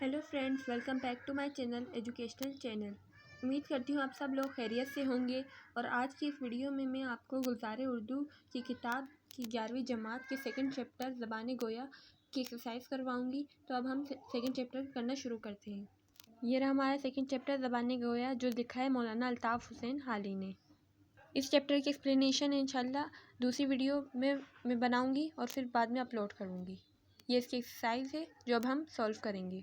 Hello friends, welcome back to my channel educational channel. उम्मीद करती हूँ आप सब लोग खैरियत से होंगे। और आज की इस वीडियो में मैं आपको गुलज़ार उर्दू की किताब की 11वीं जमात के सेकंड चैप्टर ज़बान गोया की एक्सरसाइज करवाऊंगी। तो अब हम सेकंड चैप्टर करना शुरू करते हैं। ये रहा हमारा सेकंड चैप्टर ज़बान गोया, जो लिखा है मौलाना अल्ताफ़ हुसैन हाली ने। इस चैप्टर की एक्सप्लेनेशन इंशाल्लाह दूसरी वीडियो में मैं बनाऊँगी और फिर बाद में अपलोड करूँगी। ये इसकी एक्सरसाइज है जो अब हम सॉल्व करेंगे।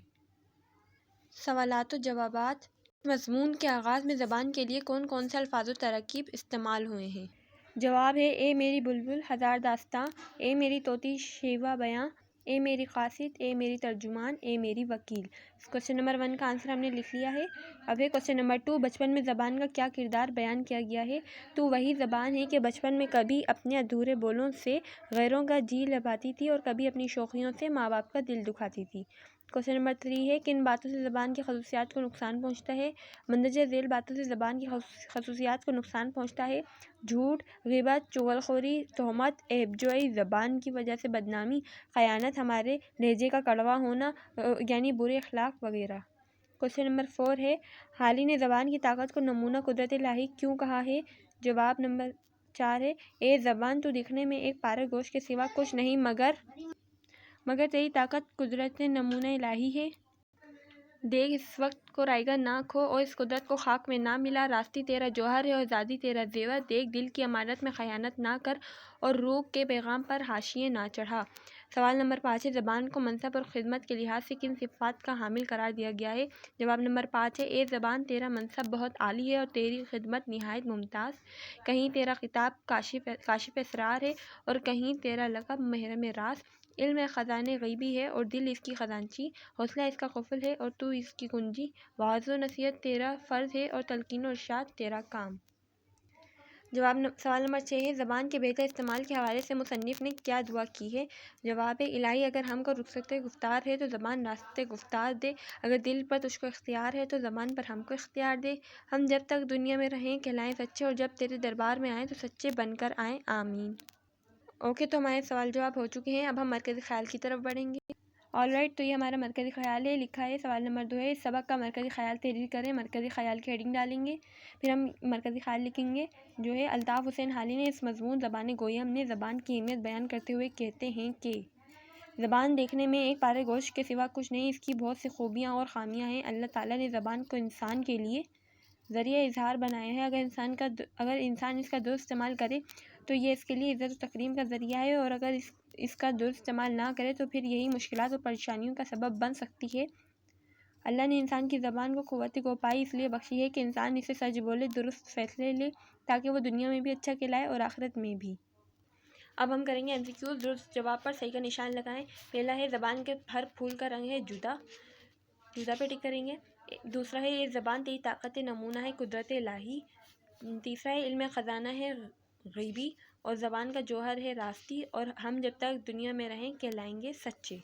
सवालात व जवाबात। मज़मून के आगाज़ में ज़बान के लिए कौन कौन से अल्फाज व तरकीब इस्तेमाल हुए हैं? जवाब है ए मेरी बुलबुल हज़ार दास्तां, ए मेरी तोती शेवा बयां, ए मेरी कासिद, ए मेरी तर्जुमान, ए मेरी वकील। क्वेश्चन नंबर 1 का आंसर हमने लिख लिया है। अब है क्वेश्चन नंबर 2, बचपन में ज़बान का क्या किरदार बयान किया गया है? तो वही ज़बान है कि बचपन में कभी अपने अधूरे बोलों से गैरों का जी लबाती थी और कभी अपनी शौखियों से माँ बाप का दिल दुखाती थी। क्वेश्चन नंबर 3 है, किन बातों से ज़बान की खसूसियात को नुकसान पहुँचता है? मंदरजा झेल बातों से ज़बान की खसूसियात को नुकसान पहुँचता है। झूठ, ग़ीबत, चुगलखोरी, तोहमत, एहबजोई, ज़बान की वजह से बदनामी, ख़यानत, हमारे लहजे का कड़वा होना यानी बुरे अखलाक वगैरह। क्वेश्चन नंबर 4 है, हाली ने ज़बान की ताकत को नमूना कुदरत इलाही क्यों कहा है? जवाब नंबर 4 है, ए ज़बान तो दिखने में एक पारक गोश्त के सिवा कुछ नहीं मगर तेरी ताकत कुदरत नमूना इलाही है। देख इस वक्त को रायगा ना खो और इस कुदरत को खाक में ना मिला। रास्ती तेरा जौहर है और ज़ादी तेरा ज़ेवर। देख दिल की अमानत में ख़यानत ना कर और रूह के पैगाम पर हाशिए ना चढ़ा। सवाल नंबर 5 है, ज़बान को मनसब और ख़िदमत के लिहाज से किन सिफ़ात का हामिल करार दिया गया है? जवाब नंबर 5 है, ए ज़बान तेरा मनसब बहुत आली है और तेरी खिदमत निहायत मुमताज़। कहीं तेरा खिताब काशिफ़ असरार है और कहीं तेरा लक़ब महरम राज़। इल्म ख़ज़ाने ग़ैबी है और दिल इसकी ख़ज़ानची। हौसला इसका क़ुफ़ल है और तू इसकी कुंजी। वाज़ व नसीहत तेरा फ़र्ज़ है और तलक़ीन व इरशाद तेरा काम। सवाल नंबर 6 है, ज़बान के बेहतर इस्तेमाल के हवाले से मुसन्निफ़ ने क्या दुआ की है? जवाब है, इलाही अगर हमको रुख़सत गुफ्तार है तो ज़बान रास्ते गुफ्तार दे। अगर दिल पर तुझको इख्तियार है तो ज़बान पर हमको इख्तियार दे। हम जब तक दुनिया में रहें कहलाएं सच्चे और जब तेरे दरबार में आएँ तो सच्चे बनकर आएँ। आमीन। ओके, तो हमारे सवाल जवाब हो चुके हैं। अब हम मरकज़ी ख़याल की तरफ बढ़ेंगे। ऑलराइट, तो ये हमारा मरकज़ी ख़याल है। लिखा है सवाल नंबर 2 है, इस सबक का मरकज़ी ख़याल तहरीर करें। मरकज़ी ख़याल की हेडिंग डालेंगे, फिर हम मरकज़ी ख़याल लिखेंगे जो है, अल्ताफ़ हुसैन हाली ने इस मज़मून ज़बान गोया में ज़बान की अहमियत बयान करते हुए कहते हैं कि ज़बान देखने में एक पारे गोश्त के सिवा कुछ नहीं, इसकी बहुत सी खूबियाँ और ख़ामियाँ हैं। अल्लाह ताला ने ज़बान को इंसान के लिए ज़रिया इज़हार बनाया है। अगर इंसान इसका दुरुस्त इस्तेमाल करे तो ये इसके लिए इज़्ज़त व तकरीम का ज़रिया है, और अगर इसका दुरुस्त इस्तेमाल ना करे तो फिर यही मुश्किलात और परेशानियों का सबब बन सकती है। अल्लाह ने इंसान की ज़बान को क़ुव्वत गोपाई इसलिए बख्शी है कि इंसान इसे सच बोले, दुरुस्त फ़ैसले ले, ताकि वो दुनिया में भी अच्छा कहलाए और आखिरत में भी। अब हम करेंगे एमसीक्यूज़। दुरुस्त जवाब पर सही का निशान लगाएं। पहला है, ज़बान के हर फूल का रंग है जुदा पे टिक करेंगे। दूसरा है, ये ज़बान तेरी ताकत नमूना है कुदरत इलाही। तीसरा है, इल्म ख़ज़ाना है ग़ैबी और ज़बान का जौहर है रास्ती, और हम जब तक दुनिया में रहें कहलाएंगे सच्चे।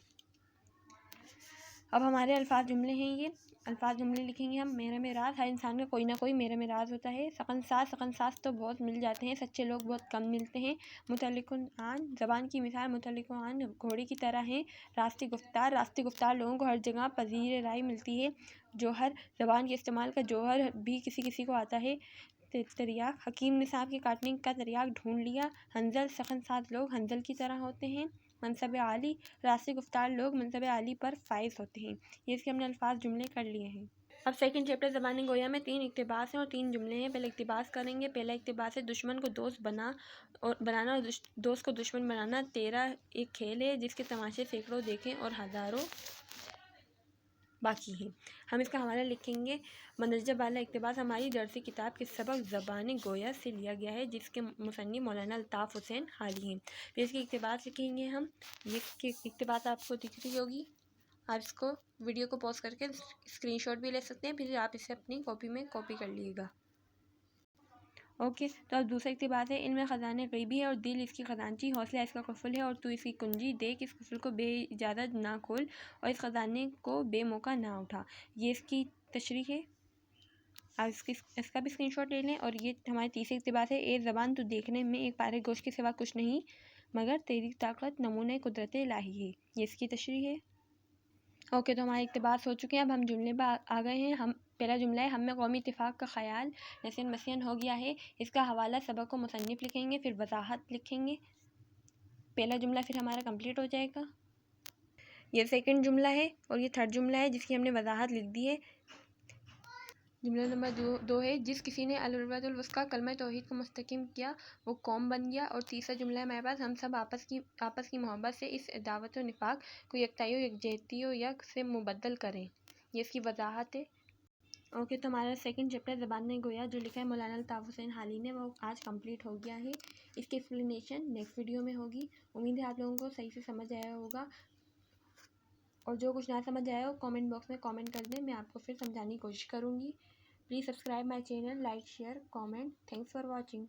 अब हमारे अल्फाज जुमले हैं। ये अल्फाज जुमले लिखेंगे हम। मेरा में राज, हर इंसान का कोई ना कोई मेरा में राज होता है। सकनसास तो बहुत मिल जाते हैं, सच्चे लोग बहुत कम मिलते हैं। मुतल्लिकुन आन, ज़बान की मिसाल मुतल्लिकुन आन घोड़े की तरह है। रास्ती गुफ्तार लोगों को हर जगह पजीर राय मिलती है। जौहर, ज़बान के इस्तेमाल का जौहर भी किसी किसी को आता है। तरियाक, हकीम ने सांप के काटने का तरियाक ढूंढ लिया। हंजल, सकनसास लोग हंजल की तरह होते हैं। मनसब आली, रास्ते गुफ्तार लोग मनसब आली पर फाइज होते हैं। ये इसके हमने अल्फाज जुमले कर लिए हैं। अब सेकंड चैप्टर ज़बान गोया में 3 इक़्तिबास हैं और 3 जुमले हैं। पहले इक़्तिबास करेंगे। पहला इक़्तिबास है, दुश्मन को दोस्त बनाना और दोस्त को दुश्मन बनाना तेरा एक खेल है, जिसके तमाशे सैकड़ों देखें और हज़ारों बाकी हैं। हम इसका हवाला लिखेंगे। मंदरजा वाला इक़्तिबास हमारी दरसी किताब के सबक ज़बान गोया से लिया गया है, जिसके मुसन्निफ़ मौलाना अल्ताफ़ हुसैन हाली हैं। फिर इसकी इक़्तिबास लिखेंगे हम। ये इक़्तिबास आपको दिख रही होगी। आप इसको वीडियो को पॉज करके स्क्रीनशॉट भी ले सकते हैं, फिर आप इसे अपनी कॉपी में कॉपी कर लीजिएगा। ओके, तो अब दूसरा इक़्तिबास है, इल्म ख़ज़ाने ग़ैबी है और दिल इसकी ख़ज़ानची। हौसला इसका क़ुफ़ल है और तू इसकी कुंजी। देख इस क़ुफ़ल को बे-इजाज़त ना खोल और इस ख़ज़ाने को बेमौका ना उठा। ये इसकी तशरीह है। आप इसका भी स्क्रीनशॉट ले लें। और ये हमारी तीसरी इक़्तिबास है, ए ज़बान तो देखने में एक पारे गोश्त के सिवा कुछ नहीं, मगर तेरी ताकत नमूने कुदरत इलाही है। ये इसकी तशरीह है। اوکے، تو ہمارے اقتباس ہو چکے ہیں، اب ہم جملے پہ آ گئے ہیں۔ پہلا جملہ ہے، ہم میں قومی اتفاق کا خیال نسین مسین ہو گیا ہے۔ اس کا حوالہ سبق و مصنف لکھیں گے، پھر وضاحت لکھیں گے۔ پہلا جملہ پھر ہمارا کمپلیٹ ہو جائے گا۔ یہ سیکنڈ جملہ ہے اور یہ تھرڈ جملہ ہے جس کی ہم نے وضاحت لکھ دی ہے۔ جملہ نمبر 2 ہے، جس کسی نے العروۃ الوثقیٰ کلمہ توحید کو مستحکم کیا وہ قوم بن گیا۔ اور تیسرا جملہ ہے ہمارے پاس، ہم سب آپس کی محبت سے اس عداوت و نفاق کو یکتائی و یکجہتی و یک سے مبدل کریں۔ یہ اس کی وضاحت ہے۔ اوکے، تو ہمارا سیکنڈ چیپٹر زبان گویا جو لکھا ہے مولانا الطاف حسین حالی نے، وہ آج کمپلیٹ ہو گیا ہے۔ اس کی ایکسپلینیشن نیکسٹ ویڈیو میں ہوگی۔ امید ہے آپ لوگوں کو صحیح سے سمجھ آیا ہوگا، اور جو کچھ نہ سمجھ آیا ہو کامنٹ باکس میں کامنٹ کر دیں، میں آپ کو پھر سمجھانے کی کوشش کروں گی۔ Please subscribe my channel, like, share, comment. Thanks for watching.